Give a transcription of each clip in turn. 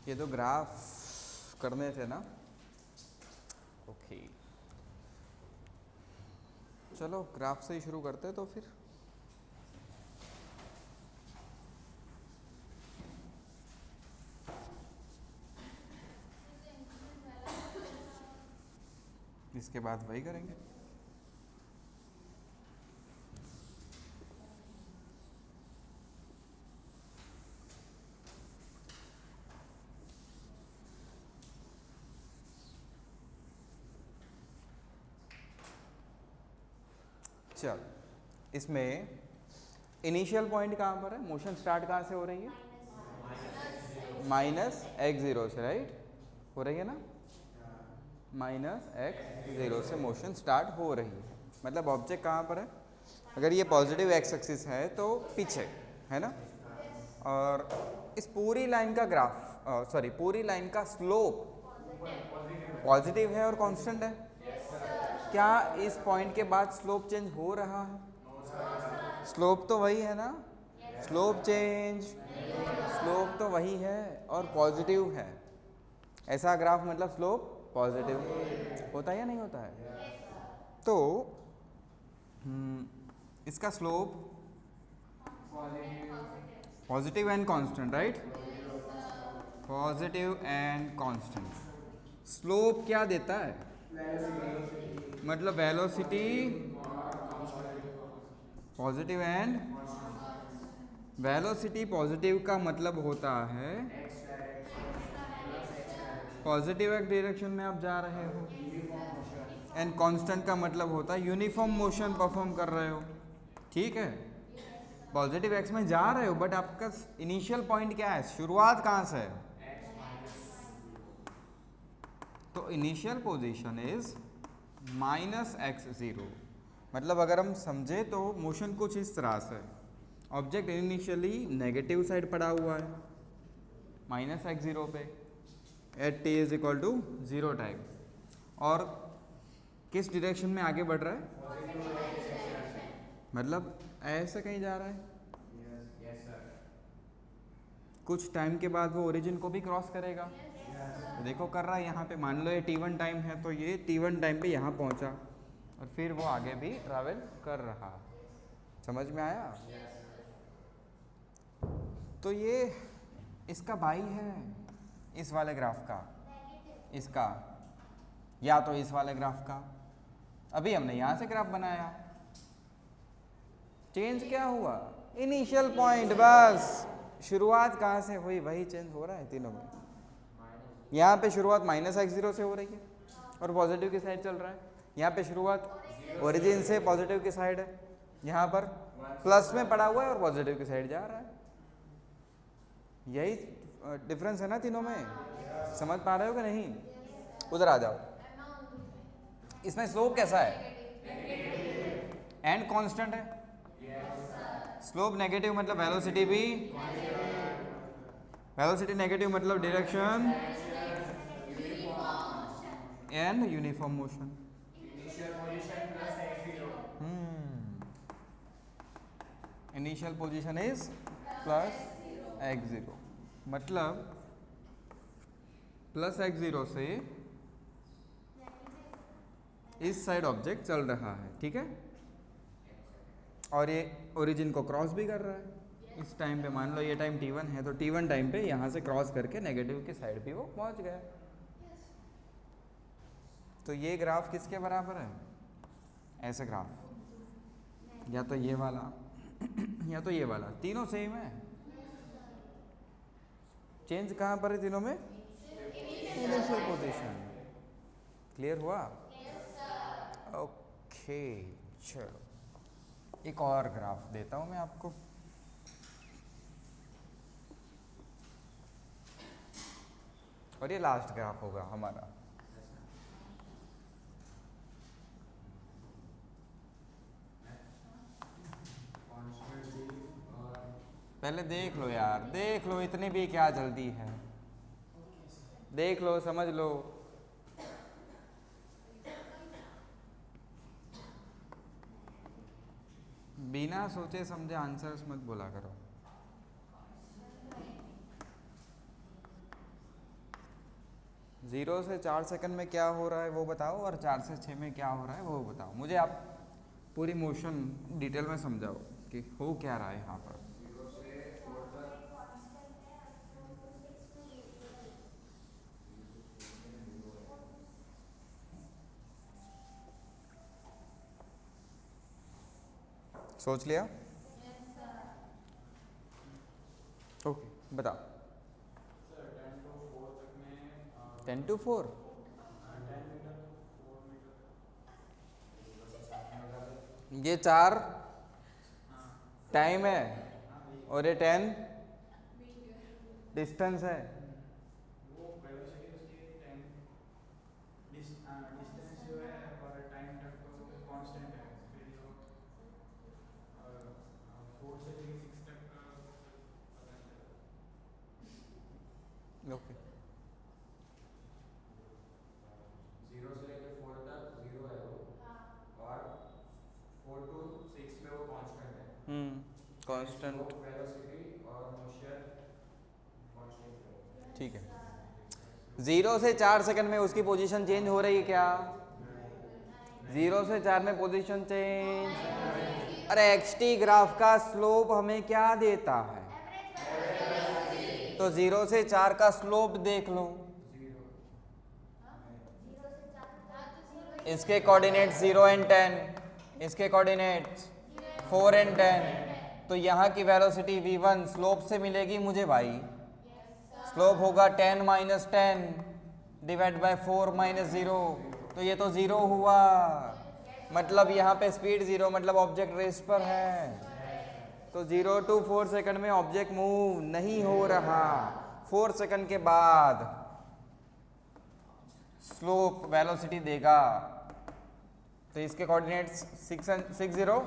ये तो ग्राफ करने थे ना। ओके, चलो ग्राफ से ही शुरू करते तो फिर। इसके बाद वही करेंगे। चल, इसमें इनिशियल पॉइंट कहाँ पर है? मोशन स्टार्ट कहाँ से हो रही है? -x0 से, राइट? हो रही है ना? -x0 से मोशन स्टार्ट हो रही है, मतलब ऑब्जेक्ट कहाँ पर है? अगर ये पॉजिटिव एक्स एक्सिस है तो पीछे है ना। और इस पूरी लाइन का ग्राफ, सॉरी पूरी लाइन का स्लोप पॉजिटिव है और कांस्टेंट है। क्या इस पॉइंट के बाद स्लोप चेंज हो रहा है? स्लोप तो वही है ना। स्लोप चेंज, स्लोप तो वही है और पॉजिटिव है। ऐसा ग्राफ मतलब स्लोप पॉजिटिव होता है या नहीं होता है? तो इसका slope positive and constant, right? Positive and constant. Slope क्या देता है? मतलब velocity positive and velocity positive का मतलब होता है पॉजिटिव एक डायरेक्शन में आप जा रहे हो, एंड कांस्टेंट का मतलब होता है यूनिफॉर्म मोशन परफॉर्म कर रहे हो। ठीक है, पॉजिटिव एक्स में जा रहे हो बट आपका इनिशियल पॉइंट क्या है? शुरुआत कहाँ से है? तो इनिशियल पोजीशन इज -x0। मतलब अगर हम समझे तो मोशन कुछ इस तरह से, ऑब्जेक्ट इनिशियली नेगेटिव साइड पड़ा हुआ है -x0 पे at t is equal to 0 time, और किस डायरेक्शन में आगे बढ़ रहा है? मतलब ऐसे कहीं जा रहा है। कुछ टाइम के बाद वो ओरिजिन को भी क्रॉस करेगा। तो देखो कर रहा है यहाँ पे, मान लो ये t1 टाइम है तो ये t1 टाइम पे यहाँ पहुँचा और फिर वो आगे भी ट्रैवल कर रहा। समझ में आया? तो ये इसका बाई है इस वाले ग्राफ का, इसका या तो इस वाले ग्राफ का। अभी हमने यहाँ से ग्राफ बनाया, चेंज क्या हुआ? इनिशियल पॉइंट, बस शुरुआत कहाँ से हुई वही चेंज हो रहा है तीनों में। यहाँ पे शुरुआत -x0 से हो रही है और पॉजिटिव की साइड चल रहा है। यहाँ पे शुरुआत ओरिजिन से पॉजिटिव की साइड है, यहाँ पर प्लस में पड़ा हुआ है और पॉजिटिव की साइड जा रहा है। यही डिफरेंस है ना तीनों में। समझ पा रहे हो कि नहीं? उधर आ जाओ। इसमें स्लोप कैसा है? एंड कांस्टेंट है। स्लोप नेगेटिव मतलब वेलोसिटी भी, वेलोसिटी नेगेटिव मतलब direction and uniform motion. Initial position is +x0, मतलब +x0 से इस साइड ऑब्जेक्ट चल रहा है, ठीक है? और ये ओरिजिन को क्रॉस भी कर रहा है इस टाइम पे। मान लो ये टाइम t1 है तो t1 टाइम पे यहाँ से क्रॉस करके नेगेटिव की साइड भी वो पहुँच गया। तो ये ग्राफ किसके बराबर है? ऐसे ग्राफ, या तो ये वाला या तो ये वाला, तीनों सेम है। चेंज कहाँ पर है तीनों में? Initial position. क्लियर हुआ? ओके, चलो एक और ग्राफ देता हूँ मैं आपको। और ये लास्ट ग्राफ होगा हमारा। पहले देख लो यार, देख लो, इतनी भी क्या जल्दी है? देख लो, समझ लो। बिना सोचे समझे आंसर्स मत बोला करो। 0 से 4 सेकंड में क्या हो रहा है वो बताओ, और 4 से 6 में क्या हो रहा है वो बताओ। मुझे आप पूरी मोशन डिटेल में समझाओ कि हो क्या रहा है यहाँ पर। सोच लिया? ओके बताओ। 10 to 4 ये 4 टाइम है और ये 10 डिस्टेंस है। वो वेलोसिटी उसकी 10 डिस्टेंस जो है और टाइम तक तो कांस्टेंट है, फिर जो 4 से लेके 6 तक का पता नहीं चला। ओके 0 से लेके 4 तक 0 है वो, और 4 to 6 में वो कांस्टेंट है। कांस्टेंट, वेलोसिटी और मोशन कांस्टेंट है। ठीक है। 0 से 4 सेकंड में उसकी पोजीशन चेंज हो रही है क्या? 0 से 4 में पोजीशन चेंज। अरे एक्सटी ग्राफ का स्लोप हमें क्या देता है? तो 0 से 4 का स्लोप देख लो। इसके कोऑर्डिनेट्स 0 एंड 10, इसके कोऑर्डिनेट्स 4 एंड 10। तो यहाँ की वेलोसिटी v1 स्लोप से मिलेगी मुझे भाई। स्लोप होगा 10 माइनस 10 डिवाइड बाय 4 माइनस 0, तो ये तो 0 हुआ। मतलब यहाँ पे स्पीड 0, मतलब ऑब्जेक्ट रेस्ट पर है। तो 0 to 4 सेकंड में ऑब्जेक्ट मूव नहीं हो रहा। 4 सेकंड के बाद स्लोप वेलोसिटी देगा। तो इसके कोऑर्डिनेट्स 6 0,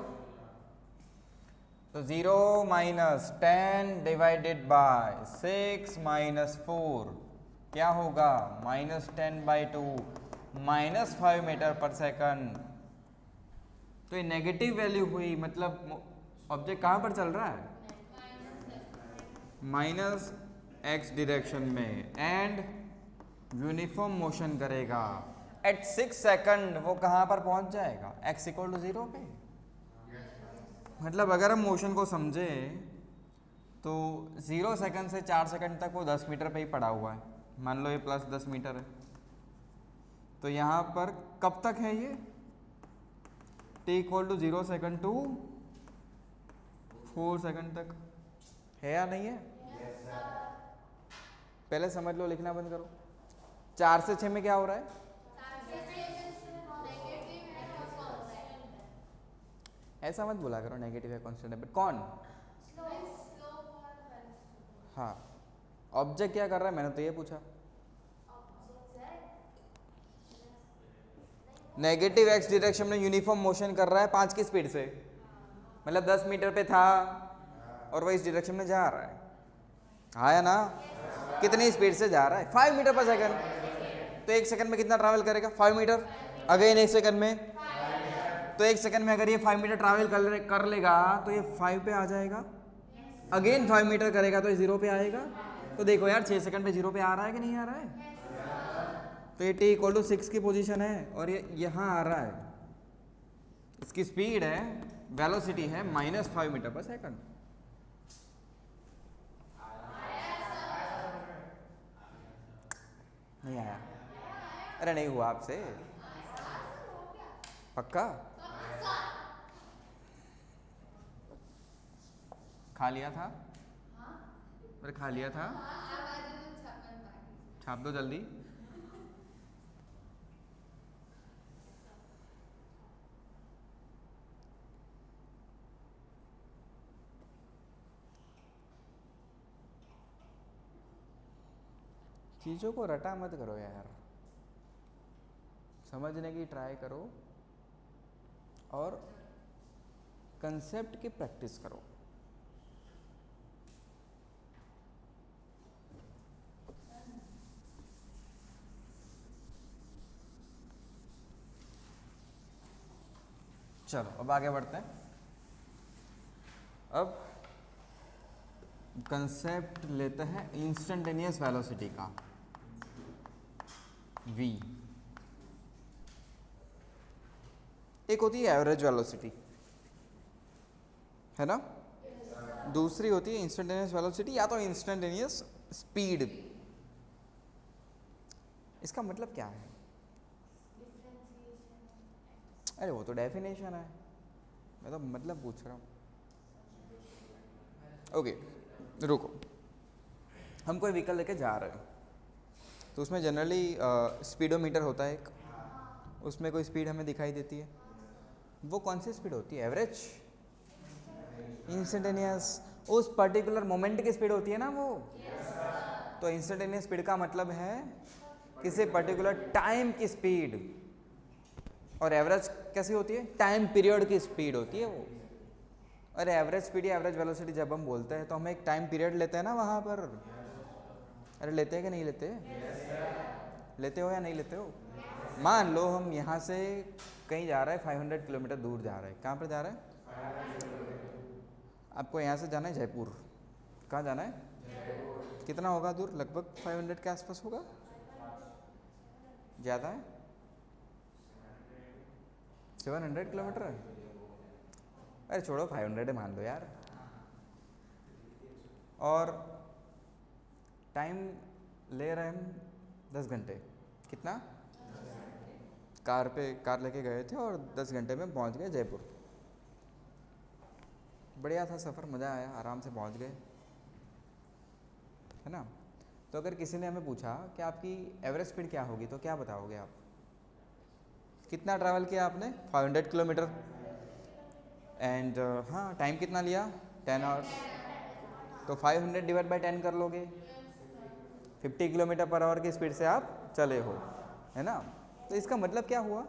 तो 0 माइनस 10 डिवाइडेड बाय 6 माइनस 4 क्या होगा? -10/2 -5 मीटर पर सेकंड। तो ये नेगेटिव वैल्यू हुई, मतलब ऑब्जेक्ट कहाँ पर चल रहा है? -x डायरेक्शन में, एंड यूनिफॉर्म मोशन करेगा। एट 6 सेकंड वो कहाँ पर पहुंच जाएगा? x = 0 पे। मतलब अगर हम मोशन को समझे तो 0 सेकंड से 4 सेकंड तक वो 10 मीटर पे ही पड़ा हुआ है। मान लो ये प्लस 10 मीटर है, तो यहाँ पर कब तक है ये? t = 0 सेकंड टू 4 सेकंड तक है या नहीं है? पहले समझ लो, लिखना बंद करो। 4 से 6 में क्या हो रहा है? ऐसा मत बोला करो नेगेटिव है कांस्टेंट है, बट कौन? हाँ, ऑब्जेक्ट क्या कर रहा है मैंने तो ये पूछा। नेगेटिव x डायरेक्शन में यूनिफॉर्म मोशन कर रहा है 5 की स्पीड से, मतलब 10 मीटर पे था और वो इस डायरेक्शन में जा रहा है। आया ना? कितनी स्पीड से जा रहा है? 5 मीटर पर सेकंड। तो 1 सेकंड में कितना ट्रैवल करेगा? 5 मीटर। अगेन 1 सेकंड में, तो 1 सेकंड में अगर ये 5 मीटर ट्रैवल कर लेगा तो ये 5 पे आ जाएगा। अगेन 5 मीटर करेगा तो ये 0 पे आएगा। तो देखो यार 6 सेकंड पे 0 पे आ रहा है कि नहीं आ रहा है? तो ये t = 6 की पोजीशन है और ये यहाँ आ रहा है। इसकी स्पीड है, वेलोसिटी है -5 मीटर पर सेकंड। नहीं आया? अरे नहीं हुआ आपसे? पक्का? खा लिया था? अरे खा लिया था? छाप दो जल्दी। चीज़ों को रटा मत करो यार, समझने की ट्राई करो और कंसेप्ट की प्रैक्टिस करो। चलो अब आगे बढ़ते हैं। अब कंसेप्ट लेते हैं इंस्टेंटेनियस वेलोसिटी का। v। एक होती है एवरेज वेलोसिटी, है ना, दूसरी होती है इंस्टेंटेनियस वेलोसिटी या तो इंस्टेंटेनियस स्पीड। इसका मतलब क्या है? अरे वो तो डेफिनेशन है, मैं तो मतलब पूछ रहा हूँ। ओके रुको, हम कोई व्हीकल लेके जा रहे हैं तो उसमें जनरली स्पीडोमीटर होता है एक, उसमें कोई स्पीड हमें दिखाई देती है। वो कौन सी स्पीड होती है? एवरेज, इंस्टेंटेनियस, उस पर्टिकुलर मोमेंट की स्पीड होती है ना वो। तो इंस्टेंटेनियस स्पीड का मतलब है किसी पर्टिकुलर टाइम की स्पीड, और एवरेज कैसी होती है? टाइम पीरियड की स्पीड होती है वो। अरे एवरेज स्पीड या एवरेज वेलोसिटी जब हम बोलते हैं तो हम एक टाइम पीरियड लेते हैं ना वहाँ पर। अरे लेते हैं कि नहीं लेते? लेते हो या नहीं लेते हो? मान लो हम यहाँ से कहीं जा रहे हैं, 500 किलोमीटर दूर जा रहे हैं। कहाँ पर जा रहे हैं? आपको यहाँ से जाना है जयपुर। कहाँ जाना है? जयपुर। कितना होगा दूर? लगभग 500 के आसपास होगा, ज़्यादा है? 700 किलोमीटर है। अरे छोड़ो, 500 मान लो यार। और टाइम ले रहे हैं हम 10 घंटे। कितना? कार लेके गए थे और 10 घंटे में पहुंच गए जयपुर। बढ़िया था सफ़र, मज़ा आया, आराम से पहुंच गए, है ना। तो अगर किसी ने हमें पूछा कि आपकी एवरेज स्पीड क्या होगी तो क्या बताओगे आप? कितना ट्रैवल किया आपने? 500 किलोमीटर। एंड हाँ, टाइम कितना लिया? 10 आवर्स। तो 500 डिवाइड बाई 10 कर लोगे, 50 किलोमीटर पर आवर की स्पीड से आप चले हो, है ना। तो इसका मतलब क्या हुआ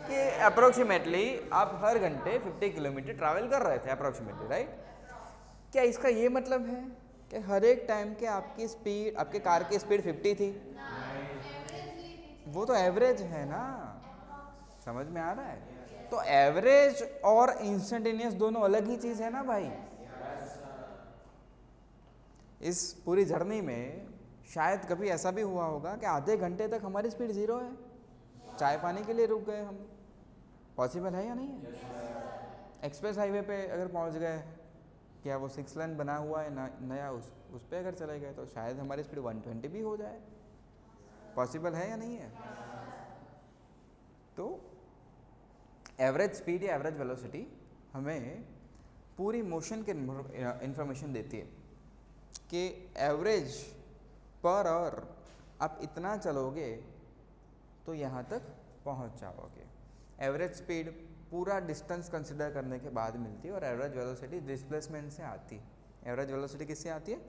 कि अप्रोक्सीमेटली आप हर घंटे 50 किलोमीटर ट्रैवल कर रहे थे अप्रोक्सीमेटली, राइट। क्या इसका ये मतलब है कि हर एक टाइम के आपकी स्पीड, आपके कार की स्पीड 50 थी? वो तो एवरेज है ना, समझ में आ रहा है। तो एवरेज और इंस्टेंटेनियस दोनों अलग ही चीज है ना भाई। इस पूरी जर्नी में शायद कभी ऐसा भी हुआ होगा कि आधे घंटे तक हमारी स्पीड 0 है, चाय पानी के लिए रुक गए हम। पॉसिबल है या नहीं है? एक्सप्रेस हाईवे पे अगर पहुंच गए, क्या वो 6 लेन बना हुआ है ना नया, उस पर अगर चले गए तो शायद हमारी स्पीड 120 भी हो जाए। पॉसिबल है या नहीं है? तो एवरेज स्पीड या एवरेज वेलोसिटी हमें पूरी मोशन के इंफॉर्मेशन देती है कि एवरेज पर आवर आप इतना चलोगे तो यहाँ तक पहुँच जाओगे। एवरेज स्पीड पूरा डिस्टेंस कंसिडर करने के बाद मिलती है, और एवरेज वेलोसिटी डिस्प्लेसमेंट से आती है। एवरेज वेलोसिटी किससे आती है?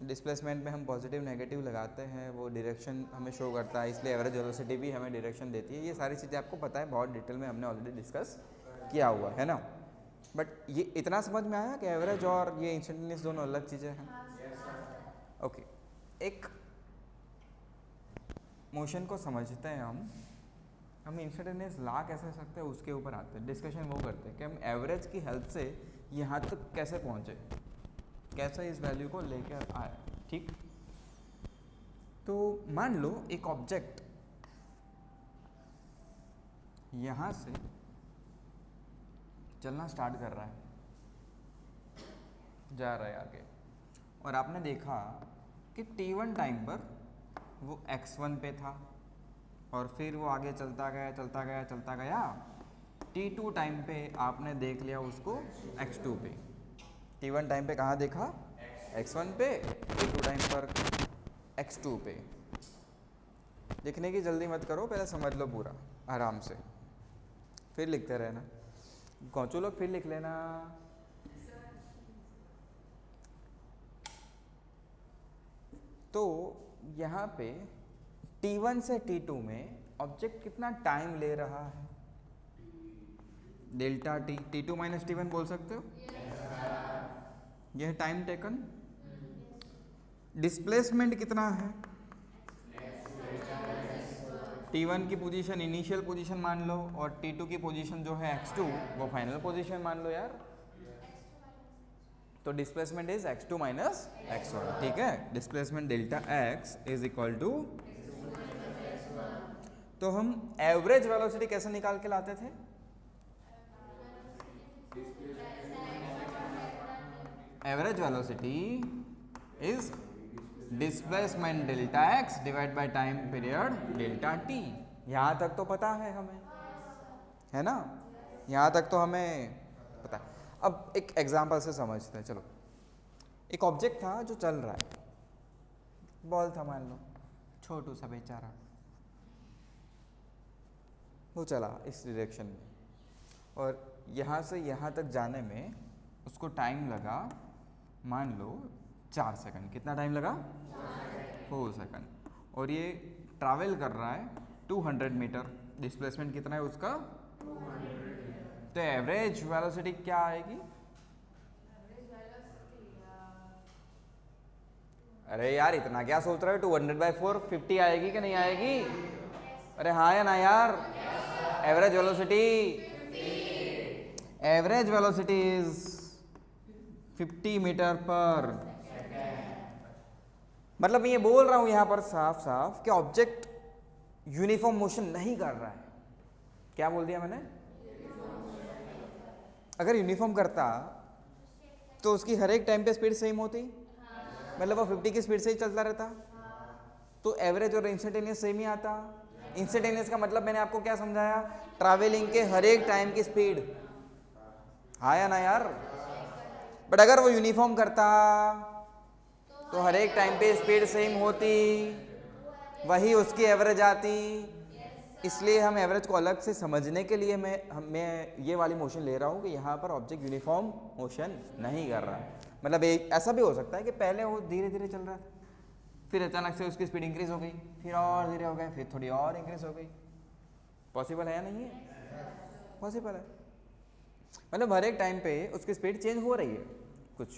डिस्प्लेसमेंट में हम पॉजिटिव नेगेटिव लगाते हैं, वो डायरेक्शन हमें शो करता है, इसलिए एवरेज वेलोसिटी भी हमें डायरेक्शन देती है। ये सारी चीज़ें आपको पता है, बहुत डिटेल में हमने ऑलरेडी डिस्कस किया हुआ है ना। बट ये इतना समझ में आया कि एवरेज और ये इंस्टेंटेनियस दोनों अलग चीज़ें हैं। ओके, एक मोशन को समझते हैं हम इंस्टेंटेनियस ला कैसे सकते हैं उसके ऊपर आते हैं, डिस्कशन वो करते हैं कि हम एवरेज की हेल्प से यहाँ तक कैसे पहुँचे, कैसे इस वैल्यू को लेकर आए। ठीक, तो मान लो एक ऑब्जेक्ट यहाँ से चलना स्टार्ट कर रहा है, जा रहा है आगे, और आपने देखा कि t1 टाइम पर वो x1 पे था, और फिर वो आगे चलता गया चलता गया चलता गया, t2 टाइम पे आपने देख लिया उसको x2 पे। t1 टाइम पे कहाँ देखा? x1 पे, t2 टाइम पर x2 पे। लिखने की जल्दी मत करो, पहले समझ लो पूरा आराम से, फिर लिखते रहना। कौचू लोग फिर लिख लेना। तो यहाँ पे t1 से t2 में ऑब्जेक्ट कितना टाइम ले रहा है? Delta T, t2 minus t1 बोल सकते हो। यह टाइम टेकन। डिस्प्लेसमेंट कितना है? t1 की पोजीशन इनिशियल पोजीशन मान लो, और t2 की पोजीशन जो है x2 वो फाइनल पोजीशन मान लो यार। तो displacement is x2 minus x1, ठीक है। Displacement delta x is equal to, तो हम एवरेज वेलोसिटी कैसे निकाल के लाते थे? Average velocity is displacement delta x divide by time period delta t। यहां तक तो पता है हमें, है ना? यहां तक तो हमें पता है। अब एक एग्जांपल से समझते हैं। चलो, एक ऑब्जेक्ट था जो चल रहा है, बॉल था मान लो, छोटू सा बेचारा, वो चला इस डायरेक्शन में, और यहाँ से यहाँ तक जाने में उसको टाइम लगा मान लो 4 सेकंड। कितना टाइम लगा? 4 सेकंड। और ये ट्रैवल कर रहा है 200 मीटर। डिस्प्लेसमेंट कितना है उसका? 200। तो एवरेज वेलोसिटी क्या आएगी? अरे यार इतना क्या सोच रहे हो? 200/4 50 आएगी कि नहीं आएगी? अरे हाँ या ना यार? एवरेज वेलोसिटी इज 50 मीटर पर। मतलब मैं ये बोल रहा हूं यहां पर साफ साफ कि ऑब्जेक्ट यूनिफॉर्म मोशन नहीं कर रहा है। क्या बोल दिया मैंने? अगर यूनिफॉर्म करता तो उसकी हर एक टाइम पे स्पीड सेम होती, मतलब वो 50 की स्पीड से ही चलता रहता, तो एवरेज और इंस्टेंटेनियस सेम ही आता। इंस्टेंटेनियस का मतलब मैंने आपको क्या समझाया? ट्रैवलिंग के हर एक टाइम की स्पीड, हाँ या ना यार? बट अगर वो यूनिफॉर्म करता तो हर एक टाइम पे स्पीड सेम होती, वही उसकी एवरेज आती। इसलिए हम एवरेज को अलग से समझने के लिए मैं ये वाली मोशन ले रहा हूँ कि यहाँ पर ऑब्जेक्ट यूनिफॉर्म मोशन नहीं कर रहा। मतलब एक ऐसा भी हो सकता है कि पहले वो धीरे धीरे चल रहा था, फिर अचानक से उसकी स्पीड इंक्रीज हो गई, फिर और धीरे हो गए, फिर थोड़ी और इंक्रीज हो गई। पॉसिबल है या नहीं है? पॉसिबल है। मतलब हर एक टाइम पे उसकी स्पीड चेंज हो रही है कुछ।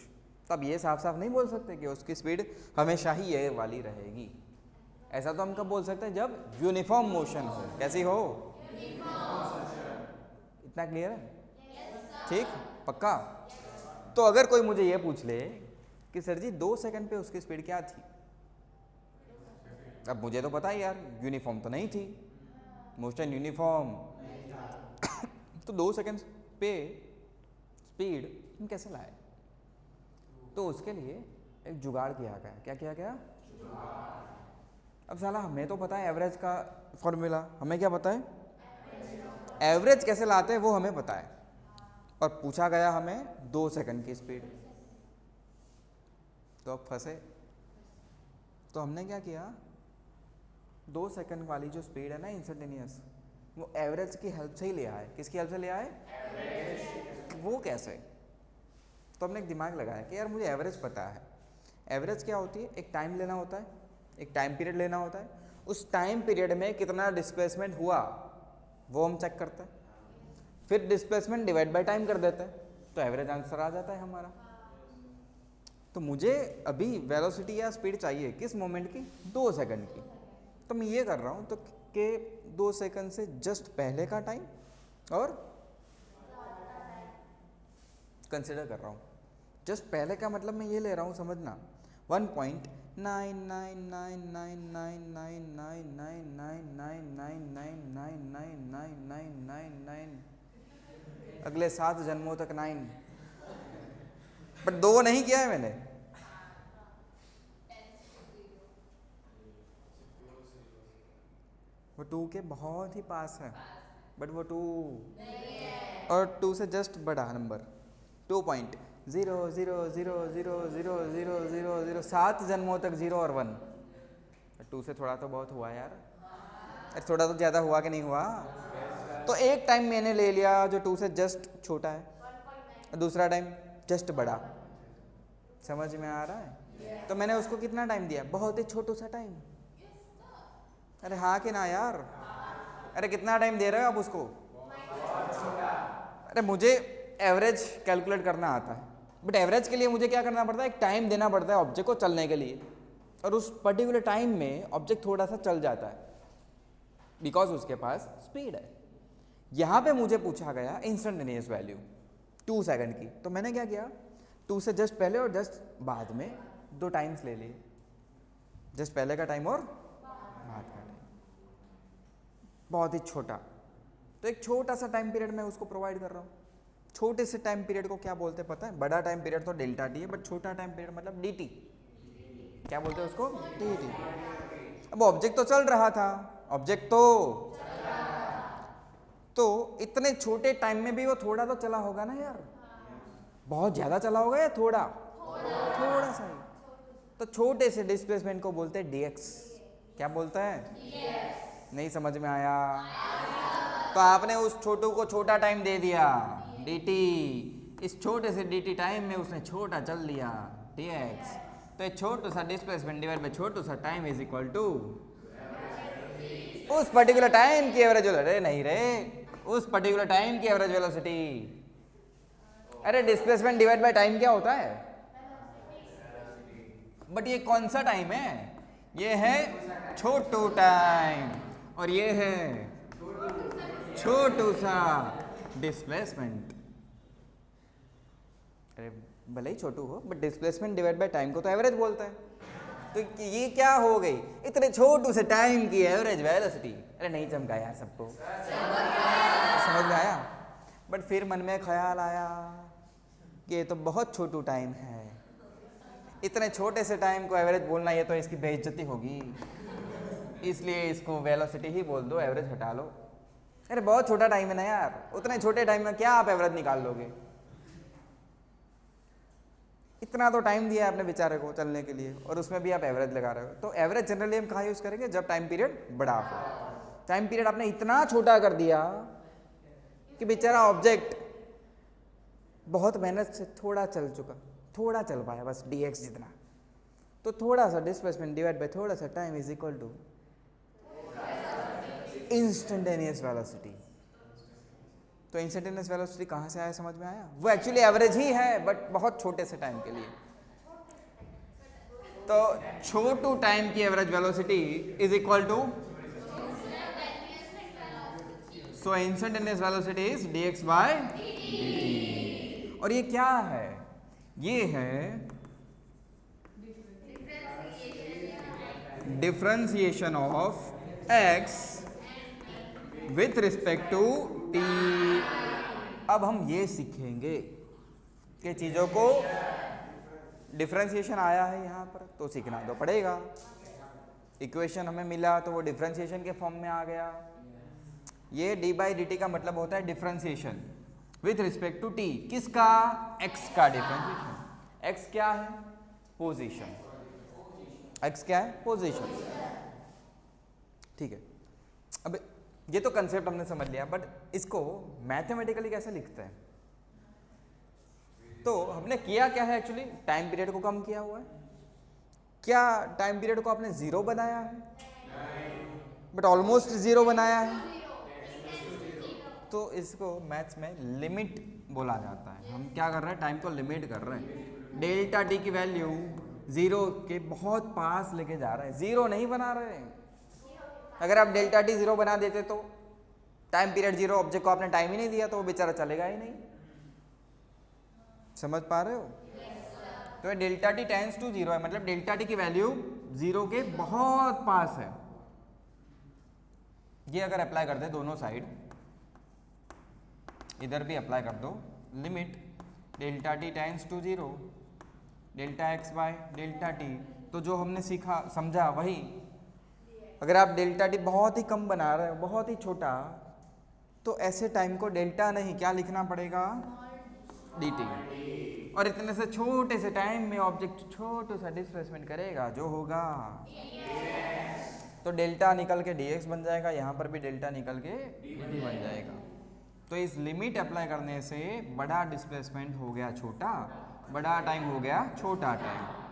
तब ये साफ साफ नहीं बोल सकते कि उसकी स्पीड हमेशा ही ये वाली रहेगी। ऐसा तो हम कब बोल सकते हैं? जब यूनिफॉर्म मोशन हो। कैसी हो? इतना क्लियर है? ठीक, पक्का? तो अगर कोई मुझे ये पूछ ले कि सर जी 2 सेकंड पे उसकी स्पीड क्या थी, अब मुझे तो पता है यार यूनिफॉर्म तो नहीं थी, मोशन यूनिफॉर्म तो 2 सेकंड पे स्पीड हम कैसे लाए? तो उसके लिए एक जुगाड़ किया गया। क्या किया गया? अब साला हमें तो पता है एवरेज का फॉर्मूला, हमें क्या पता है? एवरेज कैसे लाते हैं वो हमें पता है, और पूछा गया हमें 2 सेकंड की स्पीड। तो अब फंसे। तो हमने क्या किया? 2 सेकंड वाली जो स्पीड है ना इंस्टेंटेनियस, वो एवरेज की हेल्प से ही लिया है। किसकी हेल्प से लिया है? एवरेज। वो कैसे? तो हमने एक दिमाग लगाया कि यार मुझे एवरेज पता है। एवरेज क्या होती है? एक टाइम लेना होता है, एक टाइम पीरियड लेना होता है, उस टाइम पीरियड में कितना डिस्प्लेसमेंट हुआ वो हम चेक करते हैं, फिर डिस्प्लेसमेंट डिवाइड बाय टाइम कर देते हैं, तो एवरेज आंसर आ जाता है हमारा। तो मुझे अभी वेलोसिटी या स्पीड चाहिए किस मोमेंट की? 2 सेकंड की। तो मैं ये कर रहा हूँ तो कि 2 सेकंड से जस्ट पहले का टाइम और कंसिडर कर रहा हूँ। जस्ट पहले का मतलब मैं ये ले रहा हूँ, समझना, 1.99999999999999999 अगले 7 जन्मों तक 9, बट 2 नहीं किया है मैंने। वो 2 के बहुत ही पास है, बट वो 2 और 2 से जस्ट बड़ा नंबर 2.000000000, 7 जन्मों तक 0 और 1। 2 से थोड़ा तो बहुत हुआ यार, अरे थोड़ा तो ज़्यादा हुआ कि नहीं हुआ? तो एक टाइम मैंने ले लिया जो 2 से जस्ट छोटा है, और दूसरा टाइम जस्ट बड़ा। समझ में आ रहा है? तो मैंने उसको कितना टाइम दिया? बहुत ही छोटा सा टाइम। अरे हाँ कि ना यार? अरे कितना टाइम दे रहे हो आप उसको? अरे मुझे एवरेज कैलकुलेट करना आता है, बट एवरेज के लिए मुझे क्या करना पड़ता है? एक टाइम देना पड़ता है ऑब्जेक्ट को चलने के लिए, और उस पर्टिकुलर टाइम में ऑब्जेक्ट थोड़ा सा चल जाता है बिकॉज उसके पास स्पीड है। यहाँ पे मुझे पूछा गया इंस्टेंटेनियस वैल्यू 2 सेकंड की, तो मैंने क्या किया? 2 से जस्ट पहले और जस्ट बाद में 2 टाइम्स ले लिए, जस्ट पहले का टाइम और बाद का टाइम, बहुत ही छोटा। तो एक छोटा सा टाइम पीरियड मैं उसको प्रोवाइड कर रहा हूँ। छोटे से टाइम पीरियड को क्या बोलते हैं पता है? बड़ा टाइम पीरियड तो डेल्टा टी है, बट छोटा टाइम पीरियड मतलब डी टी। क्या बोलते हैं उसको? D T. अब ऑब्जेक्ट तो चल रहा था, ऑब्जेक्ट तो इतने छोटे टाइम में भी वो थोड़ा तो चला होगा ना यार। बहुत ज्यादा चला होगा या थोड़ा थोड़ा सा ही। तो छोटे से डिस्प्लेसमेंट को बोलते हैं डीएक्स। क्या बोलता है? नहीं समझ में आया? तो आपने उस छोटू को छोटा टाइम दे दिया dt, इस छोटे से dt टाइम में उसने छोटा चल लिया dx। तो एक छोटा सा डिस्प्लेसमेंट डिवाइड बाय छोटा सा टाइम इज इक्वल टू उस पर्टिकुलर टाइम की एवरेज वेलोसिटी। अरे नहीं रे, उस पर्टिकुलर टाइम की एवरेज वेलोसिटी। अरे डिस्प्लेसमेंट डिवाइड बाय टाइम क्या होता है? बट ये कौन सा टाइम है? ये है छोटू टाइम और ये है छोटू सा डिस्प्लेसमेंट। अरे भले ही छोटू हो, but displacement divide by time को तो एवरेज बोलता है। तो ये क्या हो गई? इतने छोटू से टाइम की एवरेज वेलोसिटी। अरे नहीं चमका यार सबको, समझ में आया? बट फिर मन में ख्याल आया कि ये तो बहुत छोटू टाइम है, इतने छोटे से टाइम को एवरेज बोलना ये तो इसकी बेइज्जती होगी, इसलिए इसको वेलोसिटी ही बोल दो, एवरेज हटा लो। अरे बहुत छोटा टाइम है ना यार, उतने छोटे टाइम में क्या आप एवरेज निकाल लोगे? इतना तो टाइम दिया है आपने बेचारे को चलने के लिए और उसमें भी आप एवरेज लगा रहे हो। तो एवरेज जनरली हम कहाँ यूज करेंगे? जब टाइम पीरियड बड़ा हो। टाइम पीरियड आपने इतना छोटा कर दिया कि बेचारा ऑब्जेक्ट बहुत मेहनत से थोड़ा चल चुका, थोड़ा चल पाया बस dx जितना। तो थोड़ा सा डिस्प्लेसमेंट डिवाइड बाय थोड़ा सा time is equal to instantaneous velocity. तो इंस्टेंटेनियस वेलोसिटी कहाँ से आया? समझ में आया? वो एक्चुअली एवरेज ही है बट बहुत छोटे से टाइम के लिए। तो छोटू टाइम की average velocity is equal to, so instantaneous velocity is dx by dt। और ये क्या है? ये है differentiation of x with respect to t। अब हम ये सीखेंगे कि चीज़ों को डिफरेंशिएशन आया है यहाँ पर तो सीखना तो पड़ेगा। इक्वेशन हमें मिला तो वो डिफरेंशिएशन के फॉर्म में आ गया। ये d बाई डी टी का मतलब होता है differentiation with respect to t। किसका? x का डिफरेंशिएशन। x क्या है? पोजीशन। x क्या है? पोजीशन। ठीक है, अब ये तो कंसेप्ट हमने समझ लिया, बट इसको मैथमेटिकली कैसे लिखते हैं? तो हमने किया क्या है एक्चुअली? टाइम पीरियड को कम किया हुआ है। क्या टाइम पीरियड को आपने जीरो बनाया है? बट ऑलमोस्ट जीरो बनाया है। तो इसको मैथ्स में लिमिट बोला जाता है। हम क्या कर रहे हैं? टाइम को लिमिट कर रहे हैं। डेल्टा टी की वैल्यू जीरो के बहुत पास लेके जा रहे हैं, जीरो नहीं बना रहे हैं। अगर आप डेल्टा टी जीरो बना देते तो टाइम पीरियड जीरो, ऑब्जेक्ट को आपने टाइम ही नहीं दिया तो वो बेचारा चलेगा ही नहीं। समझ पा रहे हो? तो delta T tends to zero है, मतलब डेल्टा टी की वैल्यू जीरो के बहुत पास है। ये अगर अप्लाई कर दे दोनों साइड, इधर भी अप्लाई कर दो, limit delta T tends to zero delta x by delta T, तो जो हमने सीखा समझा वही। अगर आप डेल्टा टी बहुत ही कम बना रहे हो, बहुत ही छोटा, तो ऐसे टाइम को डेल्टा नहीं क्या लिखना पड़ेगा? D T. और इतने से छोटे से टाइम में ऑब्जेक्ट छोटा सा डिस्प्लेसमेंट करेगा, जो होगा तो डेल्टा निकल के dx बन जाएगा, यहाँ पर भी डेल्टा निकल के dt बन जाएगा। तो इस लिमिट अप्लाई करने से बड़ा डिस्प्लेसमेंट हो गया छोटा, बड़ा टाइम हो गया छोटा टाइम।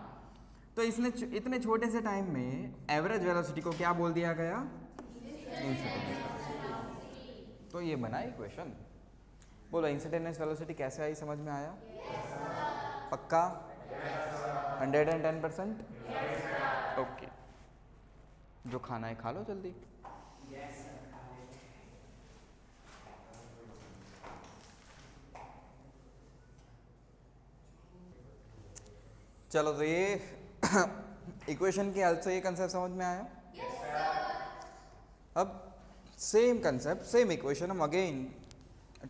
तो इसने इतने छोटे से टाइम में एवरेज वेलोसिटी को क्या बोल दिया गया? Instantaneous velocity. तो ये बना इक्वेशन। बोलो इंस्टेंटेनियस वेलोसिटी कैसे आई? समझ में आया? पक्का? 110%? ओके, जो खाना है खा लो जल्दी। चलो तो ये इक्वेशन की हेल्प से ये कंसेप्ट समझ में आया। अब सेम कंसेप्ट सेम इक्वेशन हम अगेन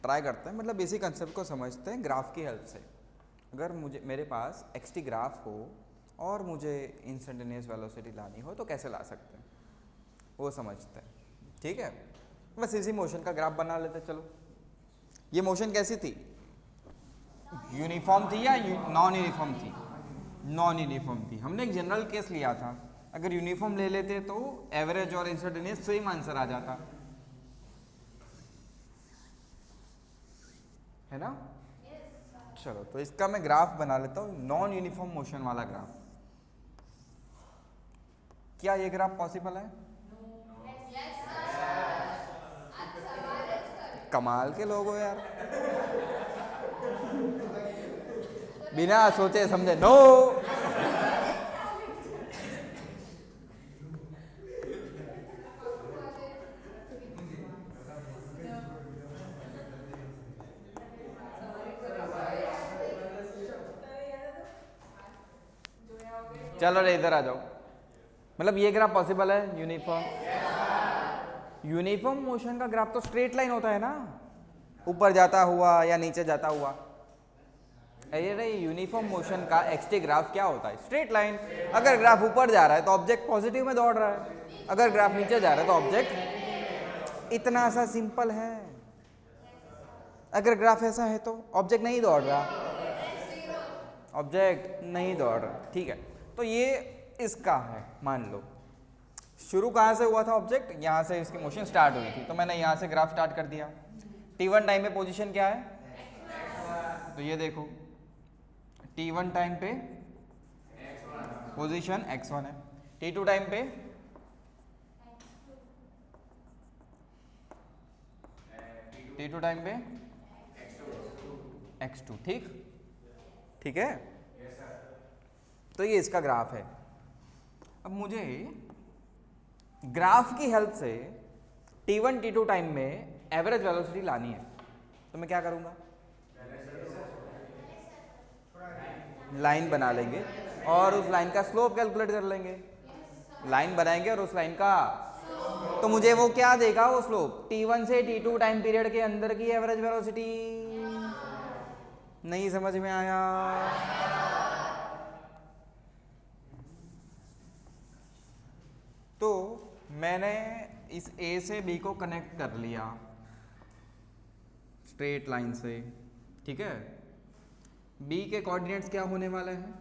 ट्राई करते हैं, मतलब इसी कंसेप्ट को समझते हैं ग्राफ की हेल्प से। अगर मेरे पास एक्स टी ग्राफ हो और मुझे इंस्टेंटेनियस वेलोसिटी लानी हो तो कैसे ला सकते हैं वो समझते हैं। ठीक है, बस इसी मोशन का ग्राफ बना लेते हैं। चलो, ये मोशन कैसी थी? यूनिफॉर्म थी या नॉन यूनिफॉर्म थी? नॉन यूनिफॉर्म थी। हमने एक जनरल केस लिया था, अगर यूनिफॉर्म ले लेते तो एवरेज और इंस्टेंटेनियस सेम आंसर आ जाता है ना। चलो तो इसका मैं ग्राफ बना लेता हूँ, नॉन यूनिफॉर्म मोशन वाला ग्राफ। क्या ये ग्राफ पॉसिबल है? कमाल के लोग हो यार, बिना सोचे समझे नो। चलो रे इधर आ जाओ। मतलब ये ग्राफ पॉसिबल है यूनिफॉर्म? यूनिफॉर्म मोशन का ग्राफ तो स्ट्रेट लाइन होता है ना, ऊपर जाता हुआ या नीचे जाता हुआ। अरे यूनिफॉर्म मोशन का एक्सटी ग्राफ क्या होता है? Straight line. अगर ग्राफ ऊपर जा रहा है तो ऑब्जेक्ट पॉजिटिव में दौड़ रहा है, अगर ग्राफ नीचे जा रहा है तो ऑब्जेक्ट, इतना सा सिंपल है। अगर ग्राफ ऐसा है तो ऑब्जेक्ट नहीं दौड़ रहा, ऑब्जेक्ट नहीं दौड़ रहा। ठीक है, तो ये इसका है। मान लो शुरू कहाँ से हुआ था ऑब्जेक्ट? यहाँ से इसकी मोशन स्टार्ट हुई थी, तो मैंने यहाँ से ग्राफ स्टार्ट कर दिया। t1 टाइम पे पोजीशन क्या है? तो ये देखो t1 टाइम पे पोजीशन x1 है, t2 टाइम पे t2 टाइम पे x2। ठीक, ठीक है। तो ये इसका ग्राफ है। अब मुझे ग्राफ की हेल्प से t1 t2 टाइम में एवरेज वेलोसिटी लानी है, तो मैं क्या करूंगा? लाइन बना लेंगे और उस लाइन का स्लोप कैलकुलेट कर लेंगे। लाइन बनाएंगे और उस लाइन का, तो मुझे वो क्या देगा? वो स्लोप t1 से t2 टाइम पीरियड के अंदर की एवरेज वेलोसिटी। नहीं समझ में आया? तो मैंने इस A से B को कनेक्ट कर लिया स्ट्रेट लाइन से। ठीक है, B के कोऑर्डिनेट्स क्या होने वाले हैं?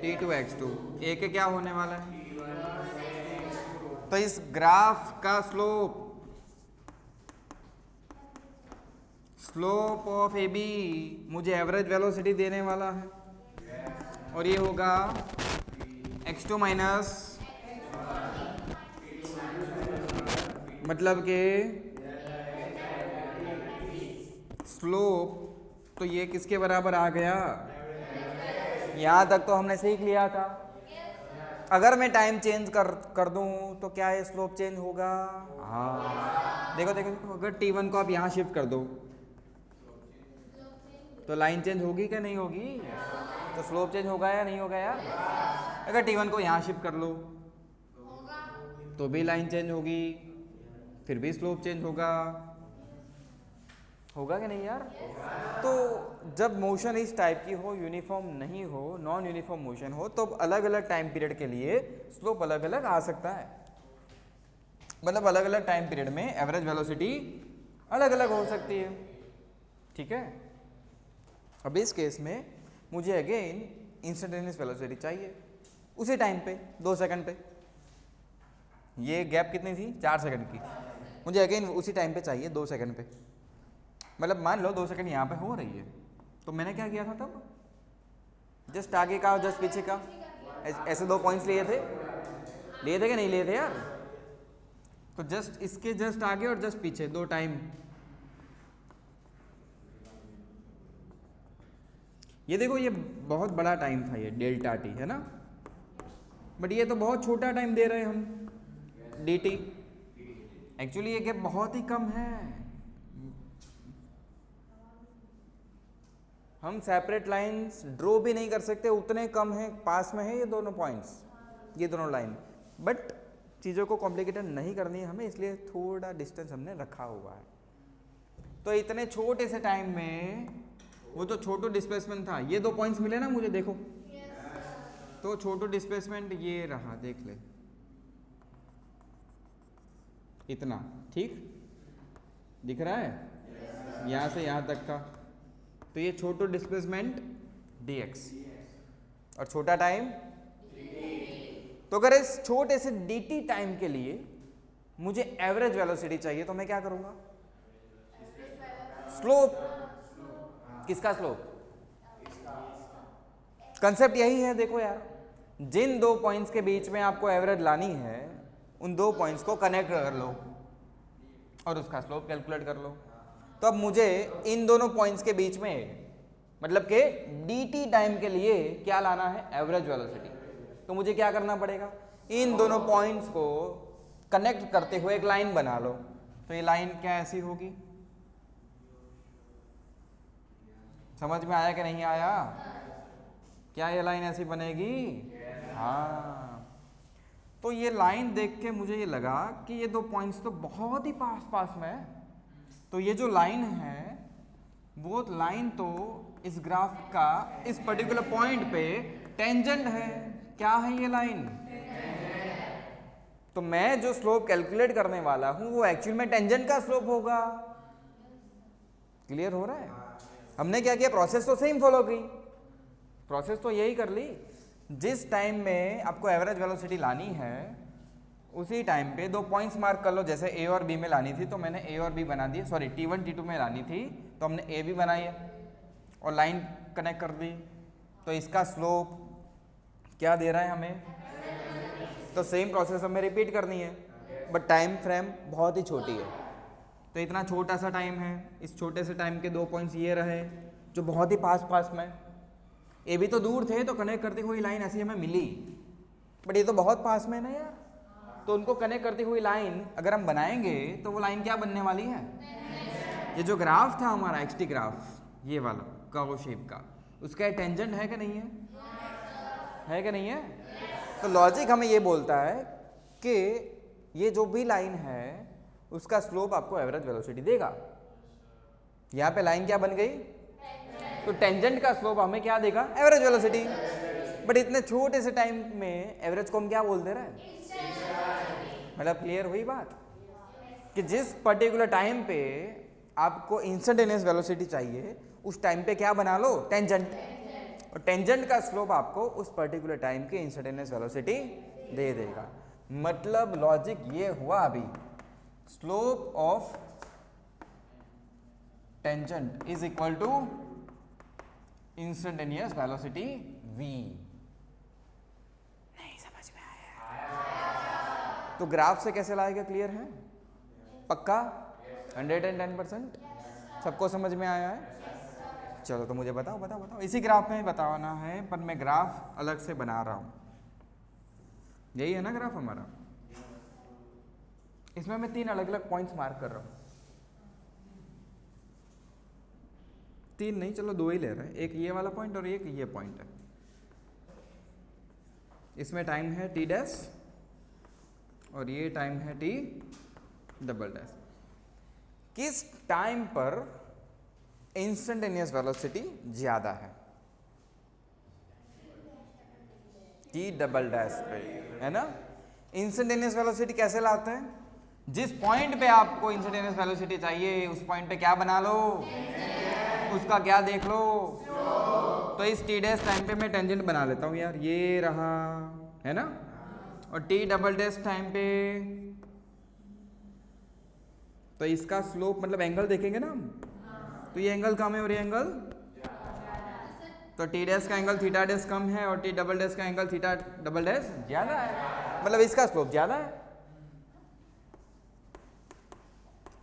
t2 x2। A के क्या होने वाला है? तो इस ग्राफ का स्लोप ऑफ AB मुझे एवरेज वेलोसिटी देने वाला है, और ये होगा x2 माइनस, मतलब के स्लोप, तो ये किसके बराबर आ गया? यहाँ तक तो हमने सीख लिया था। अगर मैं टाइम चेंज कर दूं तो क्या है? स्लोप चेंज होगा। हाँ, देखो देखो देखो, अगर t1 को आप यहाँ शिफ्ट कर दो तो लाइन चेंज होगी क्या नहीं होगी? तो स्लोप चेंज होगा या नहीं होगा यार? अगर t1 को यहाँ शिफ्ट कर लो तो भी लाइन चेंज होगी, फिर भी स्लोप चेंज होगा। होगा कि नहीं यार? तो जब मोशन इस टाइप की हो, यूनिफॉर्म नहीं हो, नॉन यूनिफॉर्म मोशन हो, तो अलग अलग टाइम पीरियड के लिए स्लोप अलग अलग आ सकता है। मतलब अलग अलग टाइम पीरियड में एवरेज वेलोसिटी अलग अलग हो सकती है। ठीक है, अब इस केस में मुझे अगेन इंस्टेंटेनियस वेलोसिटी चाहिए उसी टाइम पे, 2 सेकंड पे। ये गैप कितनी थी? 4 सेकंड की। मुझे अगेन उसी टाइम पे चाहिए, 2 सेकंड पे। मतलब मान लो 2 सेकंड यहाँ पे हो रही है, तो मैंने क्या किया था तब? जस्ट आगे का और जस्ट पीछे का, ऐसे 2 पॉइंट्स लिए थे कि नहीं लिए थे यार? तो जस्ट इसके जस्ट आगे और जस्ट पीछे 2 टाइम। ये देखो, ये बहुत बड़ा टाइम था, ये डेल्टा टी है ना, बट ये तो बहुत छोटा टाइम दे रहे हैं हम, डी टी। एक्चुअली ये गैप बहुत ही कम है। हम सेपरेट लाइंस ड्रॉ भी नहीं कर सकते, उतने कम है, पास में है ये दोनों पॉइंट्स, ये दोनों लाइन। बट चीज़ों को कॉम्प्लिकेटेड नहीं करनी है हमें, इसलिए थोड़ा डिस्टेंस हमने रखा हुआ है। तो इतने छोटे से टाइम में वो तो छोटो डिस्प्लेसमेंट था, ये 2 पॉइंट्स मिले ना मुझे, देखो तो छोटो डिस्प्लेसमेंट ये रहा, देख ले इतना, ठीक दिख रहा है यहाँ से यहाँ तक का। तो ये छोटो डिस्प्लेसमेंट dx और छोटा टाइम। तो अगर इस छोटे से dt टाइम के लिए मुझे एवरेज वेलोसिटी चाहिए तो मैं क्या करूंगा? स्लोप। किसका स्लोप? कंसेप्ट यही है। देखो यार, जिन 2 पॉइंट्स के बीच में आपको एवरेज लानी है उन 2 पॉइंट्स को कनेक्ट कर लो और उसका स्लोप कैलकुलेट कर लो। तो अब मुझे इन दोनों पॉइंट्स के बीच में, मतलब कि dt टाइम के लिए क्या लाना है? Average velocity. तो मुझे क्या करना पड़ेगा? इन दोनों पॉइंट्स को कनेक्ट करते हुए एक लाइन बना लो। तो ये लाइन क्या ऐसी होगी? समझ में आया कि नहीं आया? क्या ये लाइन ऐसी बनेगी? हाँ। तो ये लाइन देख के मुझे ये लगा कि ये 2 पॉइंट्स तो बहुत ही पास पास में है। तो ये जो लाइन है वो लाइन तो इस ग्राफ का इस पर्टिकुलर पॉइंट पे टेंजेंट है। क्या है ये लाइन? तो मैं जो स्लोप कैलकुलेट करने वाला हूं वो एक्चुअल में टेंजेंट का स्लोप होगा। क्लियर हो रहा है? हमने क्या किया? प्रोसेस तो सेम फॉलो की, प्रोसेस तो यही कर ली। जिस टाइम में आपको एवरेज वेलोसिटी लानी है उसी टाइम पे 2 पॉइंट्स मार्क कर लो। जैसे ए और बी में लानी थी तो मैंने ए और बी बना दिए, सॉरी T1 T2 में लानी थी तो हमने ए भी बनाई है और लाइन कनेक्ट कर दी। तो इसका स्लोप क्या दे रहा है हमें? तो सेम प्रोसेस हमें रिपीट करनी है, बट टाइम फ्रेम बहुत ही छोटी है। तो इतना छोटा सा टाइम है, इस छोटे से टाइम के 2 पॉइंट्स ये रहे जो बहुत ही पास पास में। ये भी तो दूर थे तो कनेक्ट करती हुई लाइन ऐसी हमें मिली, बट ये तो बहुत पास में ना यार। तो उनको कनेक्ट करती हुई लाइन अगर हम बनाएंगे तो वो लाइन क्या बनने वाली है? ये जो ग्राफ था हमारा एक्सटी ग्राफ, ये वाला कर्व शेप का, उसका टेंजेंट है कि नहीं है? है कि नहीं है? तो लॉजिक हमें ये बोलता है कि ये जो भी लाइन है उसका स्लोप आपको एवरेज वेलोसिटी देगा। यहाँ पे लाइन क्या बन गई? तो टेंजेंट का स्लोप हमें क्या देगा? Average velocity. बट इतने छोटे से टाइम में एवरेज को हम क्या बोल दे रहे हैं? मतलब क्लियर हुई बात कि जिस पर्टिकुलर टाइम पे आपको इंस्टेंटेनियस वेलोसिटी चाहिए उस टाइम पे क्या बना लो? टेंजेंट। और टेंजेंट का स्लोप आपको उस पर्टिकुलर टाइम की इंस्टेंटेनियस वेलोसिटी दे देगा। मतलब लॉजिक ये हुआ अभी, slope of tangent is equal to instantaneous velocity v। नहीं समझ में आया? तो ग्राफ से कैसे लाएगा? क्लियर है? पक्का? 110%? सबको समझ में आया है? चलो तो मुझे बताओ बताओ बताओ। इसी ग्राफ में बताना है, पर मैं ग्राफ अलग से बना रहा हूं। यही है ना ग्राफ हमारा? इसमें मैं 3 अलग अलग पॉइंट्स मार्क कर रहा हूं। 3 नहीं, चलो 2 ही ले रहे हैं, एक ये वाला पॉइंट और एक ये पॉइंट है। इसमें टाइम है t डैश और ये टाइम है t डबल डैश। किस टाइम पर इंस्टेंटेनियस वेलोसिटी ज्यादा है? t डबल डैश पे, है ना? इंस्टेंटेनियस वेलोसिटी कैसे लाते हैं? जिस पॉइंट पे आपको इंस्टेंटेनियस वेलोसिटी चाहिए उस पॉइंट पे क्या बना लो? उसका क्या देख लो? तो इस t डैश टाइम पे मैं टेंजेंट बना लेता हूं यार, ये रहा, है ना? और t डबल डैश टाइम पे तो इसका स्लोप मतलब एंगल देखेंगे ना हम, तो ये एंगल कम है और ये एंगल, तो t डैश का एंगल थीटा डैश कम है और t डबल डैश का एंगल थीटा डबल डैश ज्यादा है। मतलब इसका स्लोप ज्यादा है।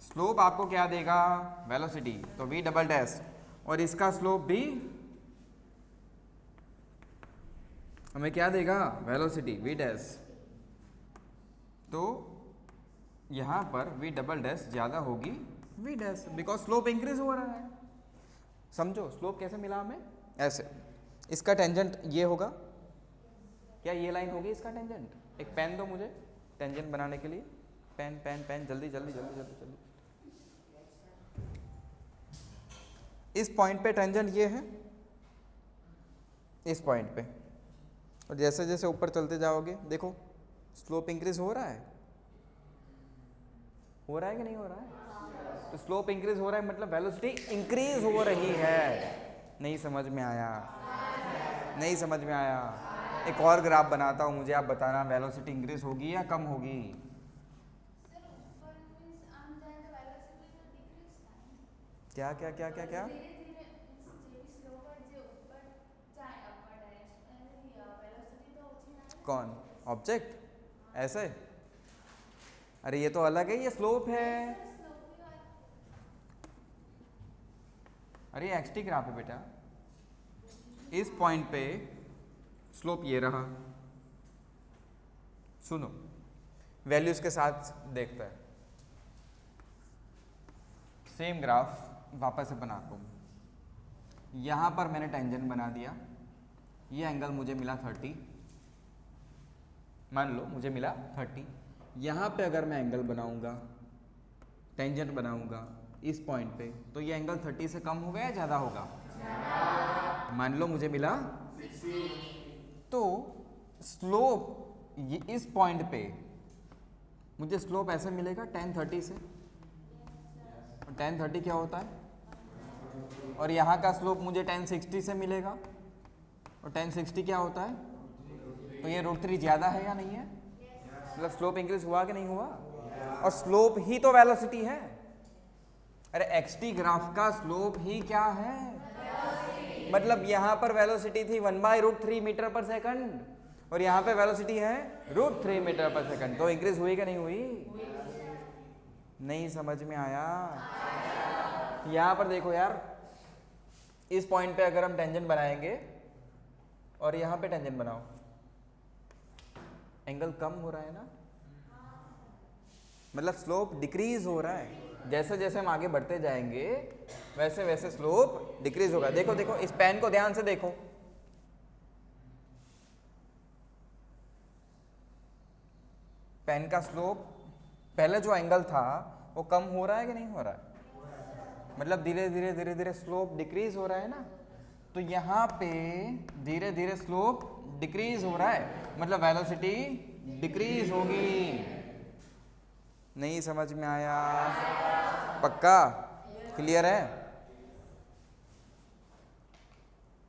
स्लोप आपको क्या देगा? वेलोसिटी, तो v डबल डैश, और इसका स्लोप भी हमें क्या देगा? Velocity v dash. तो यहां पर v डबल डैश ज्यादा होगी v dash, because slope increase हो रहा है। समझो स्लोप कैसे मिला हमें, ऐसे। इसका टेंजेंट ये होगा, क्या ये लाइन होगी इसका टेंजेंट? एक पेन दो मुझे टेंजेंट बनाने के लिए, पेन पेन पेन, जल्दी जल्दी जल्दी जल्दी जल्दी। इस पॉइंट पे टेंजेंट ये है, इस पॉइंट पे, और जैसे जैसे ऊपर चलते जाओगे देखो स्लोप इंक्रीज हो रहा है, हो रहा है कि नहीं हो रहा है? तो स्लोप इंक्रीज हो रहा है मतलब वेलोसिटी इंक्रीज हो रही है। नहीं समझ में आया? नहीं समझ में आया? एक और ग्राफ बनाता हूँ, मुझे आप बताना वेलोसिटी इंक्रीज होगी या कम होगी। क्या क्या क्या क्या क्या? कौन? ऑब्जेक्ट? ऐसे? अरे ये तो अलग है, ये स्लोप है। अरे एक्सटी ग्राफ है बेटा। इस पॉइंट पे स्लोप ये रहा, सुनो वैल्यूज के साथ देखता है। सेम ग्राफ वापस से बनाता हूँ। यहाँ पर मैंने टेंजेंट बना दिया, ये एंगल मुझे मिला 30, मान लो मुझे मिला 30। यहाँ पे अगर मैं एंगल बनाऊंगा, टेंजेंट बनाऊंगा इस पॉइंट पे, तो ये एंगल 30 से कम होगा या ज़्यादा होगा? मान लो मुझे मिला 60। तो स्लोप ये इस पॉइंट पे मुझे स्लोप ऐसे मिलेगा tan 30 से, और tan 30 क्या होता है? और यहाँ का स्लोप मुझे tan 60 से मिलेगा, और tan 60 क्या होता है? तो ये √3 ज़्यादा है या नहीं है? मतलब स्लोप इंक्रीज हुआ कि नहीं हुआ? और स्लोप ही तो वेलोसिटी है। अरे एक्सटी ग्राफ का स्लोप ही क्या है? मतलब यहाँ पर वेलोसिटी थी 1/√3 मीटर पर सेकंड, और यहाँ पे वेलोसिटी है √3 मीटर पर सेकंड। तो इंक्रीज हुई कि नहीं हुई? नहीं समझ में आया? यहाँ पर देखो यार, इस पॉइंट पे अगर हम टेंजेंट बनाएंगे और यहाँ पे टेंजेंट बनाओ, एंगल कम हो रहा है ना, मतलब स्लोप डिक्रीज हो रहा है। जैसे जैसे हम आगे बढ़ते जाएंगे वैसे वैसे स्लोप डिक्रीज होगा। देखो देखो इस पेन को ध्यान से देखो, पेन का स्लोप पहले जो एंगल था वो कम हो रहा है कि नहीं हो रहा है? मतलब धीरे धीरे धीरे धीरे स्लोप डिक्रीज हो रहा है ना। तो यहाँ पे धीरे धीरे स्लोप डिक्रीज हो रहा है, मतलब वेलोसिटी डिक्रीज होगी। नहीं समझ में आया? पक्का? क्लियर है?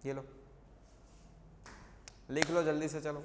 ये लो लिख लो जल्दी से, चलो।